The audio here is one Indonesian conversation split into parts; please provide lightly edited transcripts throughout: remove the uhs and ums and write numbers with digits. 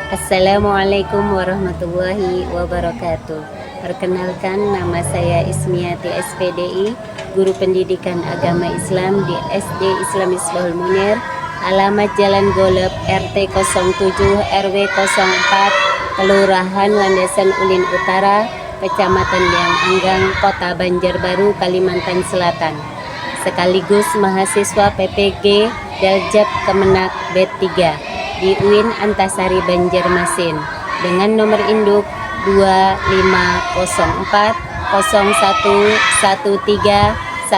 Assalamualaikum warahmatullahi wabarakatuh. Perkenalkan, nama saya Ismiati SPDI, Guru Pendidikan Agama Islam di SD Islam Misbahul Munir, alamat Jalan Golep, RT 07 RW 04, Kelurahan Landasan Ulin Utara, Kecamatan Liang Anggang, Kota Banjarbaru, Kalimantan Selatan. Sekaligus mahasiswa PPG Daljab Kemenak B3 di UIN Antasari Banjarmasin dengan nomor induk 2504 01131367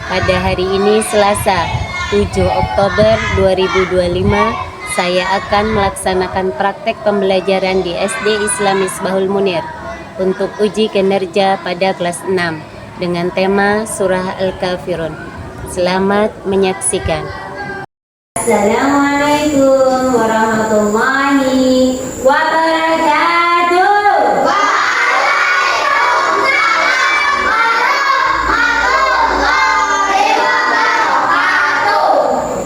pada hari ini Selasa 7 Oktober 2025 saya akan melaksanakan praktek pembelajaran di SD Islam Misbahul Munir untuk uji kinerja pada kelas 6 dengan tema Surah Al-Kafirun. Selamat menyaksikan. Assalamualaikum warahmatullahi wabarakatuh.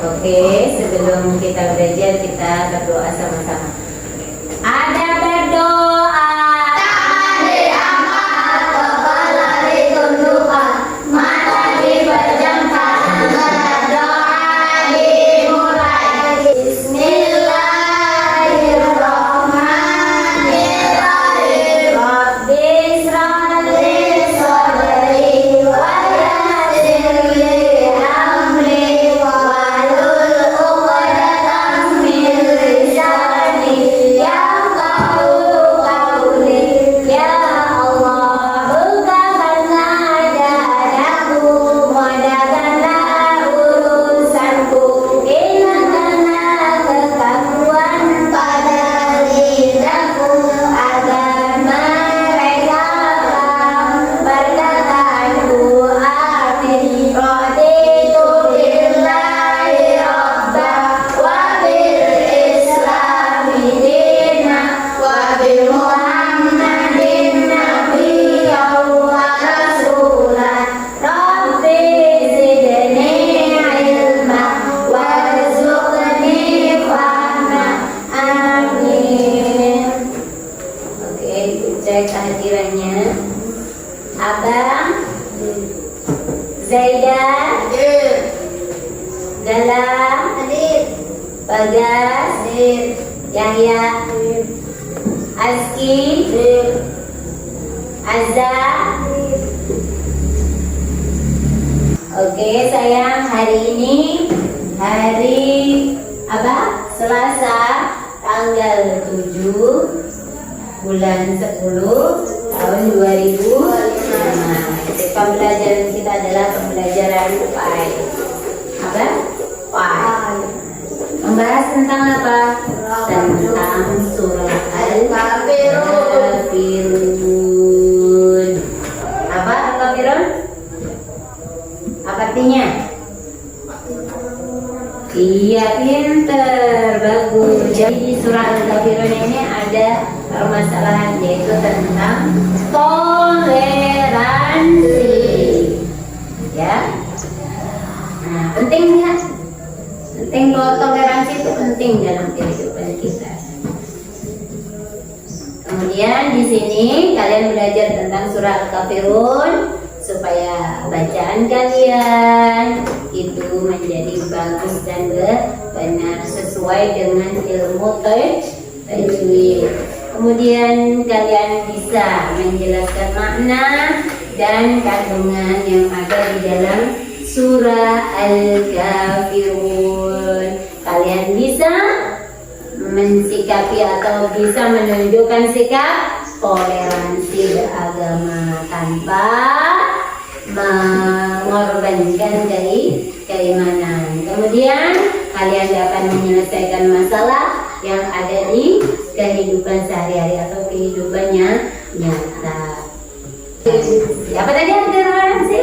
Oke, sebelum kita belajar kita berdoa sama-sama. Ada berdoa. Kehadirannya Abang Zaidah Galang Bagas Yahya Azki Azza. Oke sayang, hari ini hari apa? Selasa tanggal 7 bulan 10 tahun 2005. Pembelajaran kita adalah pembelajaran PAI. Apa? PAI. Membahas tentang apa? Tentang surah Al-Kafirun. Apa Al-Kafirun? Apa artinya? Iya, pinter, bagus. Jadi di surah Al-Kafirun ini ada permasalahan, yaitu tentang toleransi. Ya. Nah, penting ya. Penting, toleransi itu penting dalam kehidupan kita. Kemudian di sini kalian belajar tentang surah Al-Kafirun supaya bacaan kalian itu menjadi bagus dan benar sesuai dengan ilmu tajwid. Kemudian kalian bisa menjelaskan makna dan kandungan yang ada di dalam surah Al-Kafirun. Kalian bisa mensikapi atau bisa menunjukkan sikap toleransi beragama tanpa mengorbankan dari keimanan. Kemudian kalian dapat menyelesaikan masalah yang ada di kehidupan sehari-hari atau kehidupannya nyata. Apa tadi yang toleransi?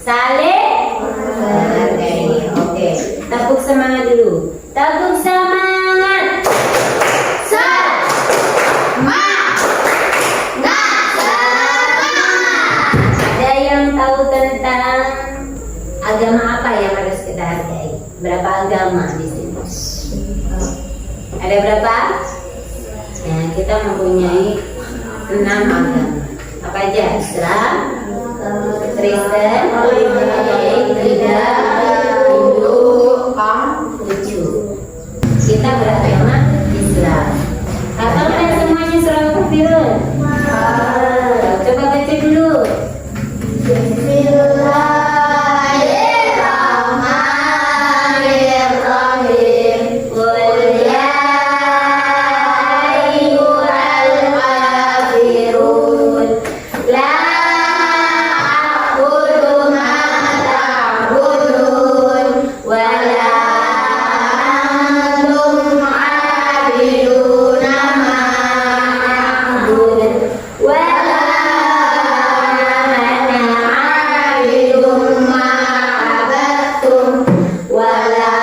Saling menghargai. Oke, tepuk semangat dulu. Tepuk semangat. Ada yang tahu tentang agama apa yang harus kita hargai? Berapa agama di sini? Ada berapa? Nah, kita mempunyai 6 agama. Apa aja? Islam, Kristen, Buddha, Hindu, Konghucu. Kita beragama Islam. Hafalkan semuanya surah Al-Kafirun. Coba baca dulu. Bismillahirrahmanirrahim. Qul ya ayyuhal kafirun la a'budu ma ta'budun wa la antum 'abiduna ma a'budu wa la ana 'abidun ma 'abadtum wa la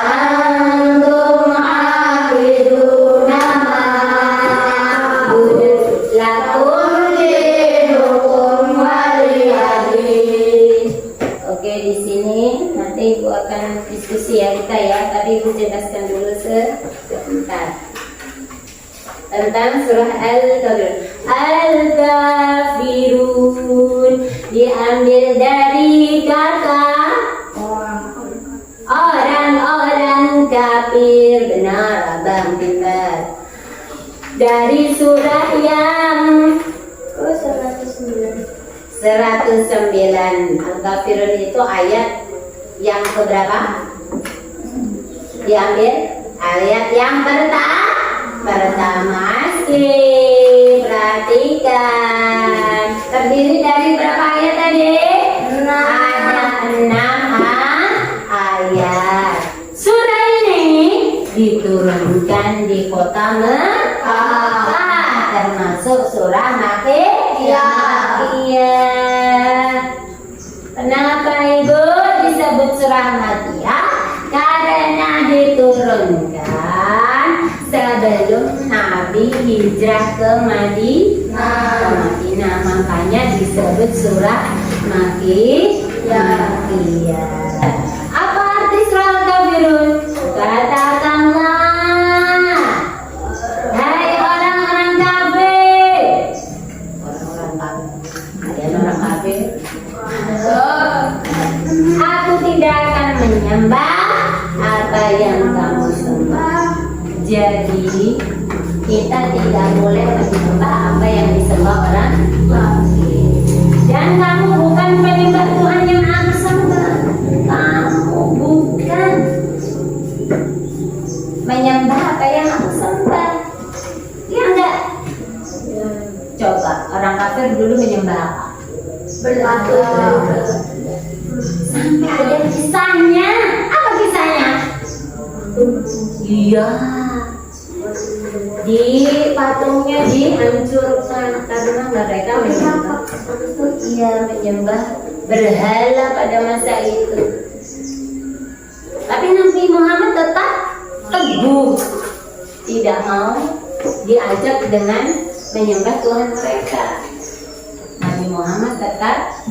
antum 'abiduna ma a'budu lakum dinukum waliyadin. Oke, di sini nanti Ibu akan diskusi ya kita ya, tapi Ibu jelaskan dulu sebentar tentang surah Al-Kafirun. Al-Kafirun diambil dari kata orang-orang kafir. Benar, Abang pintar. Dari surah yang 109. Al-Kafirun itu ayat yang keberapa? Diambil ayat yang pertama. Asli, perhatikan. Terdiri dari berapa ayat tadi? 6 ayat. Surah ini diturunkan di kota Mekah, termasuk surah Makkiyah. Kenapa Ibu disebut surah Makkiyah? Karena diturunkan sebelum Nabi hijrah ke Madinah, makanya disebut surah Makkiyah. Apa arti surah Al-Kafirun? Katakanlah, hai orang-orang kafir. Orang-orang kafir. Ada orang kafir. Aku tidak akan menyembah apa yang kamu sembah. Jadi kita tidak boleh menyembah apa yang disembah orang kafir. Dan kamu bukan penyembah Tuhan yang aku sembah. Kamu bukan menyembah apa yang aku sembah. Ya enggak? Coba orang kafir dulu menyembah apa? Berlaku. Sampai ada kisahnya. Apa kisahnya? Iya, di patungnya dihancurkan karena mereka menyembah berhala pada masa itu. Tapi Nabi Muhammad tetap teguh, tidak mau diajak dengan menyembah Tuhan mereka. Nabi Muhammad tetap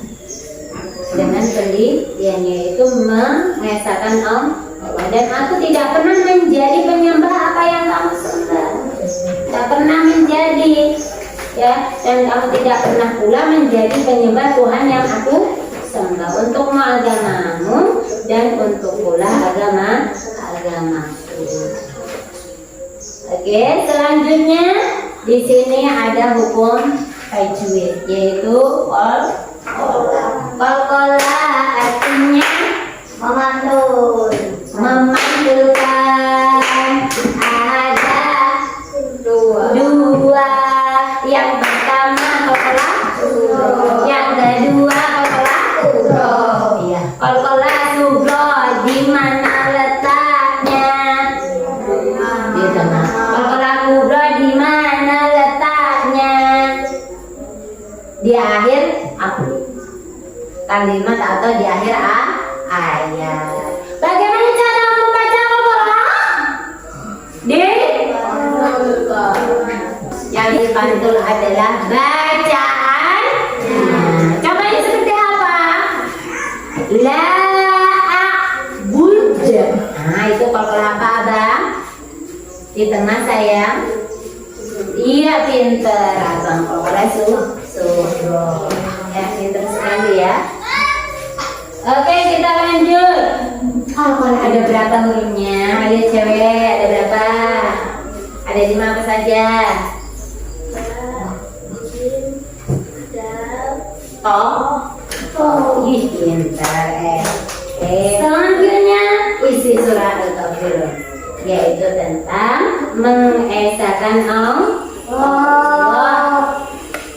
dengan pendiriannya, yaitu mengesahkan Allah. Dan aku tidak pernah menjadi penyembah apa yang kamu sembah. Tidak pernah menjadi, ya. Dan kamu tidak pernah pula menjadi penyembah Tuhan yang aku sembah. Untuk agamamu dan untuk pula agamaku. Oke, selanjutnya di sini ada hukum tajwid, yaitu qalqalah artinya memantulkan. Ada dua. Yang pertama qalqalah, yang kedua qalqalah iya. Qalqalah sughra di mana letaknya? Di tengah. Qalqalah kubra di mana letaknya? Di akhir kalimat atau di akhir ayat. Bagaimana cara membaca qalqalah? Yang dipantul adalah bacaan. Coba ini seperti apa? La a'bud. Nah, itu qalqalah apa, Abang? Di tengah sayang. Iya pinter. Abang Ola suruh. Ya pinter sekali ya. Oke kita lanjut. Ada berapa hurufnya? Ayo cewek ada berapa? Ada 5 apa saja? Ih pintar. Selanjutnya isi surat Al-Kafirun, yaitu tentang mengesahkan Allah.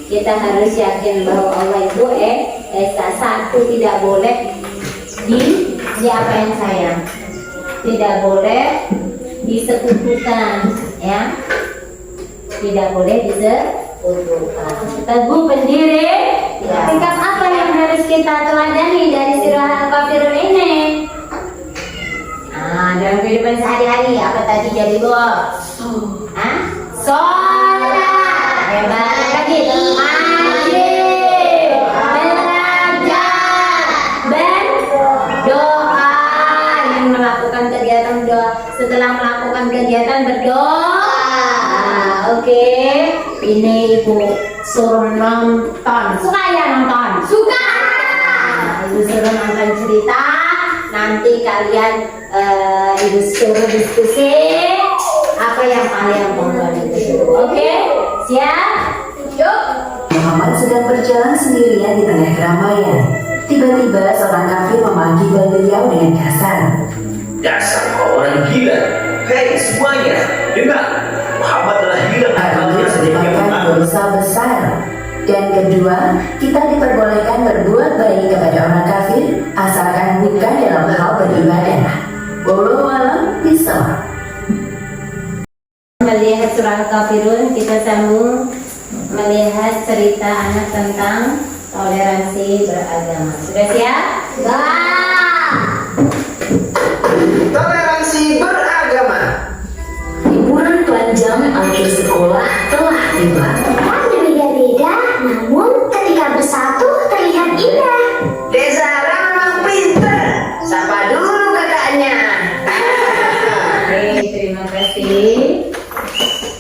Kita harus yakin bahwa Allah itu esa, satu, tidak boleh diapain sayang, tidak boleh disekutukan ya, tidak boleh disekutukan. Teguh pendiri ya. Sikap apa yang harus kita teladani dari surah Al-Kafirun ini? Dalam kehidupan sehari-hari apa tadi jadi bos? Sholat, hebat lagi, ngaji, belajar, berdoa. Yang melakukan kegiatan berdoa, setelah melakukan kegiatan berdoa. Oke, ini ibu suruh nonton. Suka ya nonton? Suka. Ibu suruh nonton cerita. Nanti kalian ibu suruh diskusi apa yang kalian tonton itu. Oke, siap? Yuk. Muhammad sedang berjalan sendirian di tengah keramaian. Tiba-tiba seorang kafir memanggil beliau dengan kasar. Dasar kau orang gila. Hei semuanya, dengar. Muhammad telah hilang akalnya sejak dia mengaku. Dosa besar. Dan kedua, kita diperbolehkan berbuat baik kepada orang kafir asalkan bukan dalam hal beribadah. Wallahu a'lam bishawab. Melihat surah Al-Kafirun, kita sambung melihat cerita anak tentang toleransi beragama. Sudah siap? Toleransi beragama. Liburan panjang akhir sekolah telah tiba. Berbeda-beda, namun ketika bersatu terlihat indah. Dezara memang pinter. Sapa dulu kakaknya. Oke, terima kasih.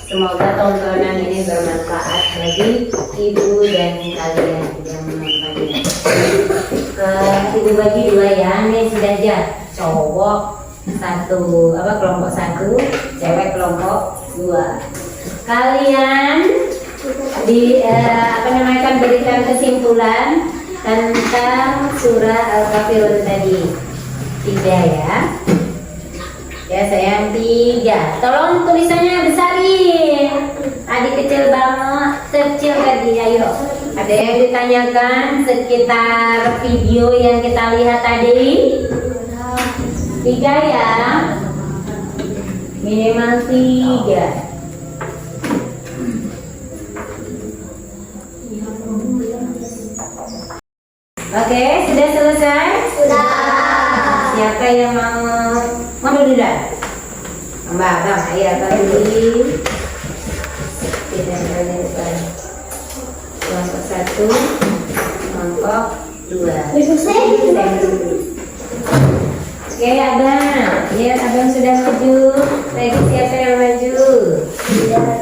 Semoga tontonan ini bermanfaat bagi ibu dan kalian yang menontonnya. Ibu bagi 2 ya, ini sudah aja. Cowok kelompok 1, cewek kelompok 2. Kalian akan berikan kesimpulan tentang surah Al-Kafirun tadi. 3 ya. Ya sayang, 3. Tolong tulisannya besarin. Adik kecil banget, kecil tadi. Ayo. Ada yang ditanyakan sekitar video yang kita lihat tadi? 3 ya. Minimal 3. Oke, sudah selesai? Sudah. Siapa yang mau dulu dah? Mbak, ayo bagi. Kita berikan kelompok 1, kelompok 2. Oke, abang. Lihat abang sudah maju. Lagi siapa yang maju?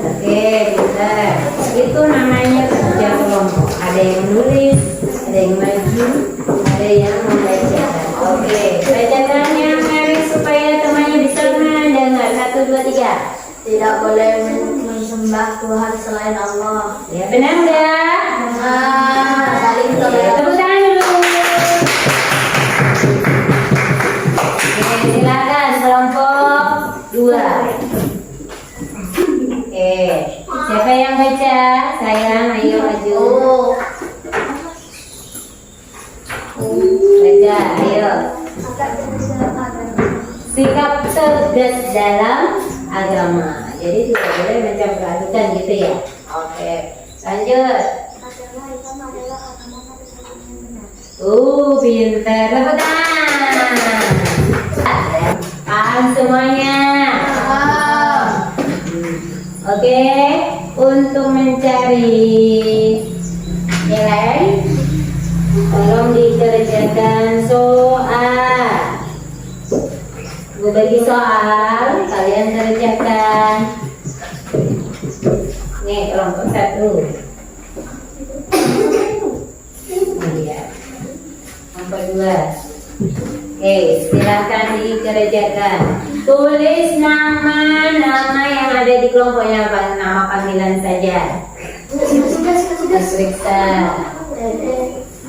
Oke, pintar. Itu namanya kerja kelompok. Ada yang menulis, ada yang maju, ada yang membacakan. Oke, bacakan yang menarik supaya temannya bisa mendengar. 1, 2, 3. Tidak boleh menyembah Tuhan selain Allah. Ya, benar enggak? Saling Oke, toleransi. tepuk tangan dulu. Oke, silakan kelompok 2. Oke, siapa yang baca? Sayang, ayo maju. Baca, ayo. Sikap tegas dalam agama. Jadi tidak boleh mencampur adukan gitu ya. Oke, lanjut. Pintar. Tepuk tangan. Paham semuanya? Oke, untuk mencari nilai, tolong dikerjakan soal. Ibu bagi soal, kalian kerjakan. Nih, kelompok 1. Iya. Kelompok 2. Oke, silakan dikerjakan. Tulis nama-nama yang ada di kelompoknya, nama panggilan saja. Sudah. Periksa.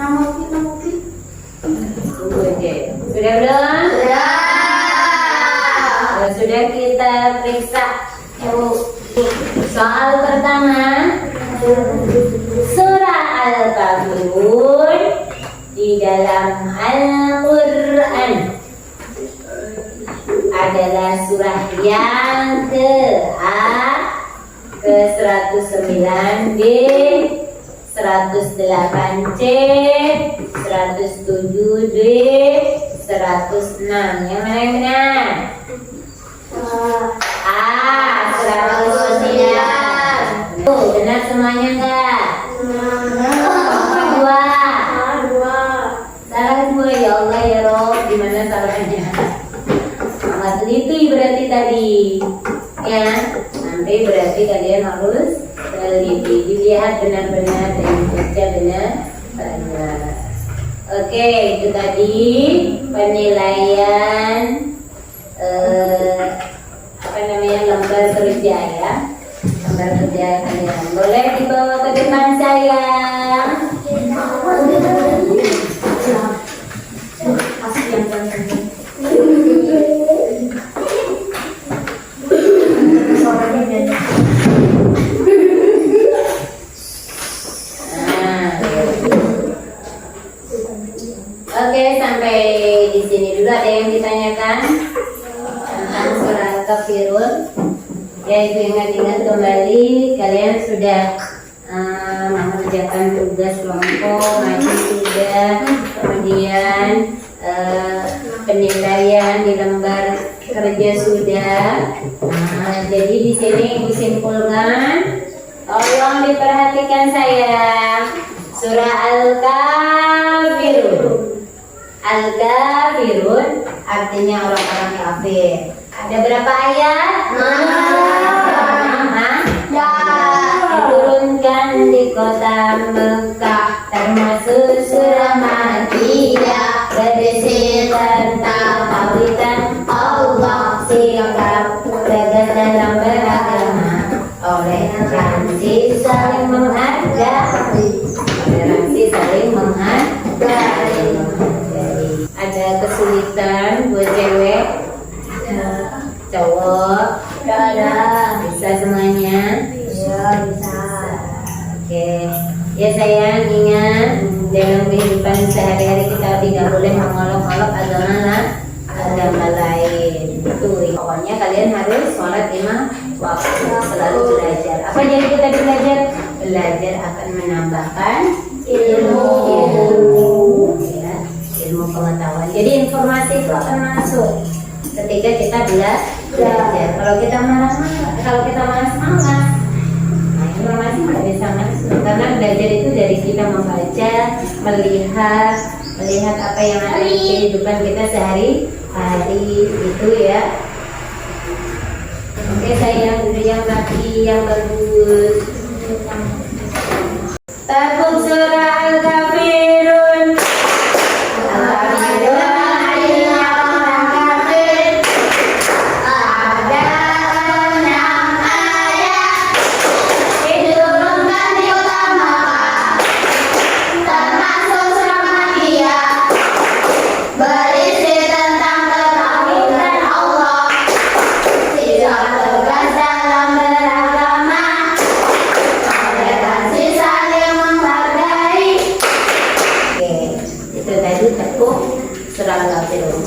Nama Pi. Oke. Sudah belum? Sudah kita periksa. Soal pertama, surah Al-Kafirun di dalam Al-Quran adalah surah yang ke-109B, 108C, 107D, 106. Yang mana yang benar? 109. Tuh, benar semuanya enggak? Dua. Salah 2, ya Allah ya Rob. Gimana salahnya? Sangat teliti berarti tadi. Ya, nanti berarti kalian harus teliti, dilihat benar-benar dan dibaca benar-benar. Oke, itu tadi penilaian lembar kerja ya. Lembar kerja kalian boleh dibawa ke depan saya. Oke, sampai di sini dulu. Ada yang ditanyakan tentang surah Al-Kafirun? Ya, itu ingat-ingat kembali. Kalian sudah mengerjakan tugas kelompok, ngaji sudah, kemudian penilaian di lembar kerja sudah. Jadi di sini Ibu simpulkan, tolong diperhatikan sayang. Surah Al-Kafirun. Al-Kafirun artinya orang-orang kafir. Ada berapa ayat? 6. Diturunkan di kota Mekah, termasuk surah Makkiyah, berisi tentang tauhid Allah, sikap tegas dalam beragama, toleransi saling menghargai. Toleransi saling menghargai. Ada kesulitan buat cewek, cowok, bisa semuanya? Bisa. Oke. Ya sayang, ingat dalam kehidupan sehari-hari kita tidak boleh mengolok-olok agama lain. Itu pokoknya kalian harus sholat 5 waktu, selalu belajar. Apa jadi kita belajar? Belajar akan menambahkan ilmu ya, ilmu pengetahuan. Jadi informasi itu akan masuk ketika kita belajar. Kalau kita malas, informasi nggak bisa masuk. Karena belajar itu dari kita membaca, melihat apa yang ada di kehidupan kita sehari-hari itu ya. Oke sayang, duduk yang rapi, yang bagus. Tabuk surah Al-Kafirun.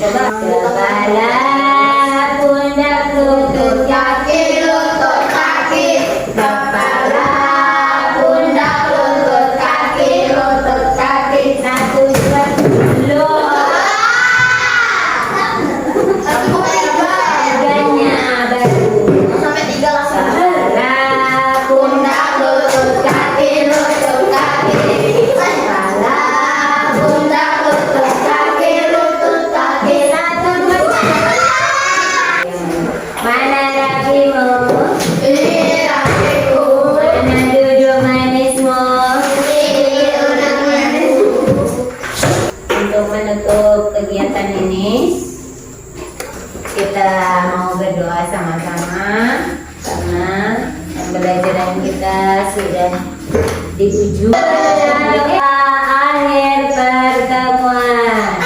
Coba kepala, pundak, lutut, kaki, lutut, kaki. Kepala, pundak, lutut, kaki, lutut, kaki. 1, 2, harganya baru. Sampai 3 lah. Kepala, pundak, lutut, kaki, lutut, kaki. Kepala, pundak, lutut, kaki, lutut, kaki. 1, 2, Dan kita sudah di ujung akhir pertemuan.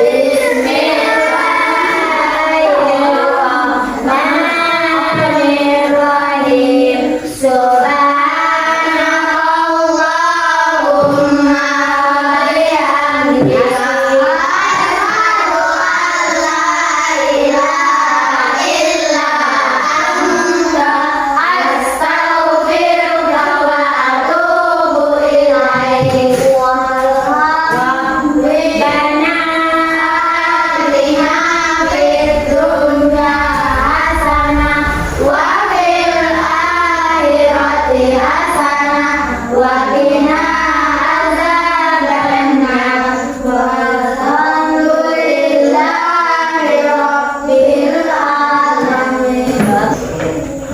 Bismillahirrahmanirrahim. Subhanallahumma wa bihamdika.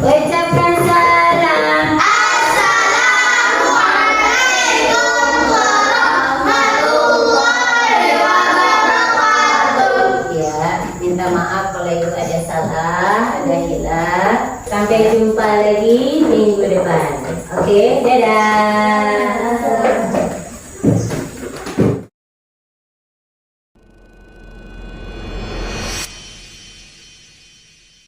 Ucapkan salam. Assalamualaikum warahmatullahi wabarakatuh. Ya, minta maaf kalau itu ada salah, ada hilang. Sampai jumpa lagi minggu depan. Oke, dadah.